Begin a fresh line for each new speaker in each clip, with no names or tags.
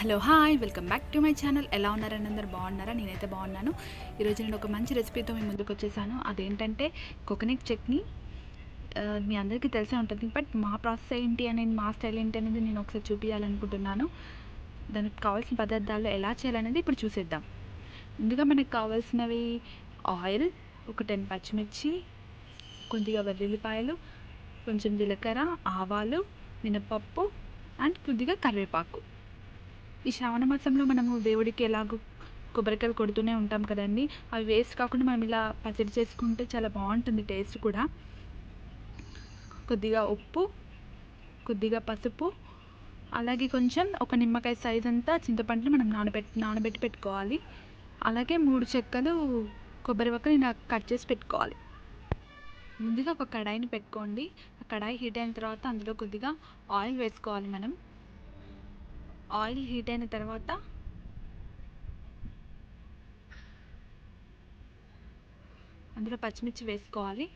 Hello hi welcome back to my channel. ఎలా ఉన్నారని అందరు బాగున్నారా? నేనైతే బాగున్నాను. ఈరోజు నేను ఒక మంచి రెసిపీతో మీ ముందుకు వచ్చేసాను. అదేంటంటే కోకోనట్ చట్నీ. మీ అందరికీ తెలిసే ఉంటుంది, బట్ మా ప్రాసెస్ ఏంటి అనేది, మా స్టైల్ ఏంటి అనేది నేను ఒకసారి చూపించాలనుకుంటున్నాను. దానికి కావాల్సిన పదార్థాలు ఎలా చేయాలనేది ఇప్పుడు చూసేద్దాం. ముందుగా మనకు కావాల్సినవి ఆయిల్, ఒక 10 పచ్చిమిర్చి, కొద్దిగా వెల్లుల్లిపాయలు, కొంచెం జీలకర్ర, ఆవాలు, మినపప్పు అండ్ కొద్దిగా కరివేపాకు. ఈ శ్రావణ మాసంలో మనము దేవుడికి ఎలాగో కొబ్బరికాయలు కొడుతూనే ఉంటాం కదండి. అవి వేస్ట్ కాకుండా మనం ఇలా పచ్చడి చేసుకుంటే చాలా బాగుంటుంది టేస్ట్ కూడా. కొద్దిగా ఉప్పు, కొద్దిగా పసుపు, అలాగే కొంచెం ఒక నిమ్మకాయ సైజ్ అంతా చింతపండుని మనం నానబెట్టి పెట్టుకోవాలి. అలాగే 3 చెక్కలు కొబ్బరి వక్కలు ఇలా కట్ చేసి పెట్టుకోవాలి. ముందుగా ఒక కడాయిని పెట్టుకోండి. ఆ కడాయి హీట్ అయిన తర్వాత అందులో కొద్దిగా ఆయిల్ వేసుకోవాలి. మనం ఆయిల్ హీట్ అయిన తర్వాత అందులో పచ్చిమిర్చి వేసుకోవాలి.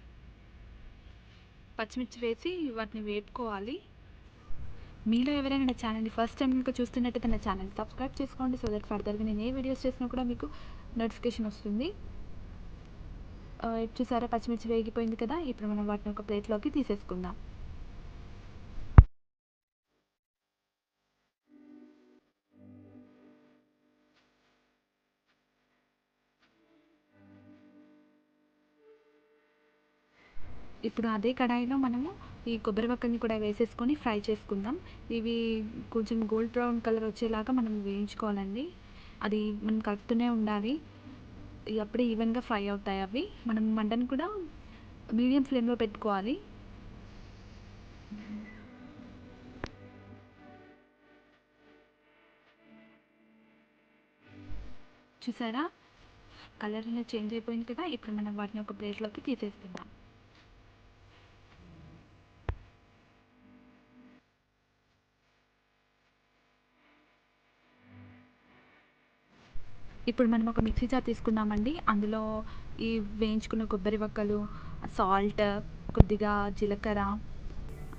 పచ్చిమిర్చి వేసి వాటిని వేపుకోవాలి. మీలో ఎవరైనా నా ఛానల్ని ఫస్ట్ టైం కనుక చూస్తున్నట్టయితే నా ఛానల్ని సబ్స్క్రైబ్ చేసుకోండి. సో దట్ ఫర్దర్గా నేను ఏ వీడియోస్ చేసినా కూడా మీకు నోటిఫికేషన్ వస్తుంది. చూసారా, పచ్చిమిర్చి వేగిపోయింది కదా. ఇప్పుడు మనం వాటిని ఒక ప్లేట్లోకి తీసేసుకుందాం. ఇప్పుడు అదే కడాయిలో మనము ఈ కొబ్బరి వక్కల్ని కూడా వేసేసుకొని ఫ్రై చేసుకుందాం. ఇవి కొంచెం గోల్డ్ బ్రౌన్ కలర్ వచ్చేలాగా మనం వేయించుకోవాలండి. అది మనం కలుపుతూనే ఉండాలి. అప్పుడే ఈవెన్గా ఫ్రై అవుతాయి అవి. మనం మంటను కూడా మీడియం ఫ్లేమ్లో పెట్టుకోవాలి. చూసారా, కలర్ అనేది చేంజ్ అయిపోయింది కదా. ఇప్పుడు మనం వాటిని ఒక ప్లేట్లోకి తీసేసుకుందాం. ఇప్పుడు మనం ఒక మిక్సీ జార్ తీసుకుందామండి. అందులో ఈ వేయించుకున్న కొబ్బరి వక్కలు, సాల్ట్, కొద్దిగా జీలకర్ర,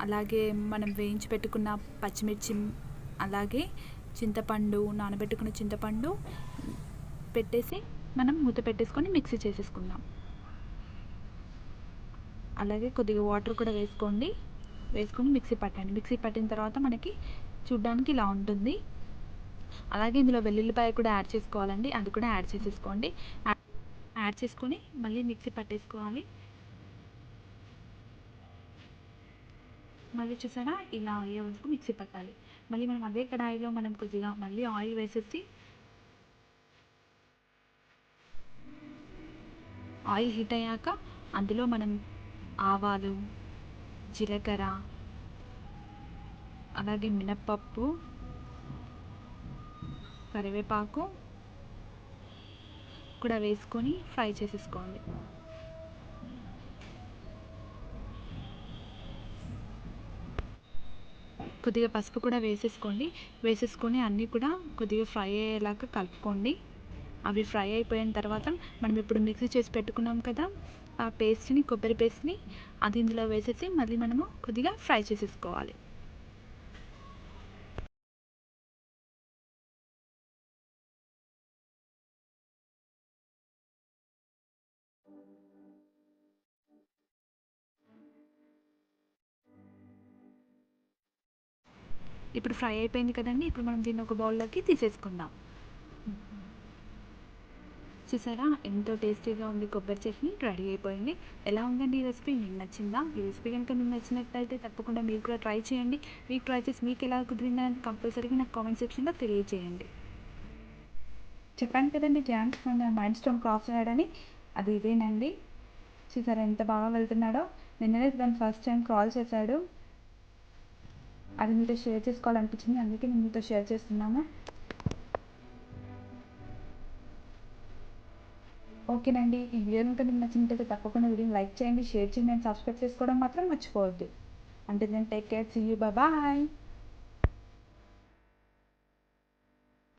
అలాగే మనం వేయించి పెట్టుకున్న పచ్చిమిర్చి, అలాగే చింతపండు, నానబెట్టుకున్న చింతపండు పెట్టేసి మనం మూత పెట్టేసుకొని మిక్సీ చేసేసుకుందాం. అలాగే కొద్దిగా వాటర్ కూడా వేసుకొని మిక్సీ పట్టండి. మిక్సీ పట్టిన తర్వాత మనకి చూడ్డానికి ఇలా ఉంటుంది. అలాగే ఇందులో వెల్లుల్లిపాయ కూడా యాడ్ చేసుకోవాలండి. అది కూడా యాడ్ చేసేసుకోండి. యాడ్ చేసుకొని మళ్ళీ మిక్సీ పట్టేసుకోవాలి. మళ్ళీ చూసారా, ఇలా అయ్యే వరకు మిక్సీ పట్టాలి. మళ్ళీ మనం అదే కడాయిలో మనం కొద్దిగా మళ్ళీ ఆయిల్ వేసేసి, ఆయిల్ హీట్ అయ్యాక అందులో మనం ఆవాలు, జీలకర్ర, అలాగే మినప్పప్పు, కరివేపాకు కూడా వేసుకొని ఫ్రై చేసేసుకోండి. కొద్దిగా పసుపు కూడా వేసేసుకొని అన్నీ కూడా కొద్దిగా ఫ్రై అయ్యేలాగా కలుపుకోండి. అవి ఫ్రై అయిపోయిన తర్వాత మనం ఇప్పుడు మిక్సీ చేసి పెట్టుకున్నాం కదా, ఆ పేస్ట్ని, కొబ్బరి పేస్ట్ని అది ఇందులో వేసేసి మళ్ళీ మనము కొద్దిగా ఫ్రై చేసేసుకోవాలి. ఇప్పుడు ఫ్రై అయిపోయింది కదండి. ఇప్పుడు మనం దీన్ని ఒక బౌల్లోకి తీసేసుకుందాం. చూసారా, ఎంతో టేస్టీగా ఉంది కొబ్బరి చట్నీ రెడీ అయిపోయింది. ఎలా ఉందండి ఈ రెసిపీ? మీకు నచ్చిందా? ఈ రెసిపీ కనుక మీకు నచ్చినట్లయితే తప్పకుండా మీరు కూడా ట్రై చేయండి. మీకు ట్రై చేసి మీకు ఎలా కుదిరిందని కంపల్సరీగా నాకు కామెంట్ సెక్షన్లో తెలియజేయండి. చెప్పాను కదండి, డ్యాన్స్ మైండ్ స్టోన్ క్రాస్ అయ్యాడని, అది ఇదేనండి. చూసారా ఎంత బాగా వెళ్తున్నాడో. నిన్ననే దాన్ని ఫస్ట్ టైం కాల్ చేశాడు. అది మీతో షేర్ చేసుకోవాలనిపించింది, అందుకే నేను మీతో షేర్ చేస్తున్నాను. ఓకేనండి, ఈ వీడియో కనుక మీకు నచ్చినట్లయితే తప్పకుండా వీడియోని లైక్ చేయండి, షేర్ చేయండి అండ్ సబ్స్క్రైబ్ చేసుకోవడం మాత్రం మర్చిపోవద్దు. అంటే నేను take care, see you, bye.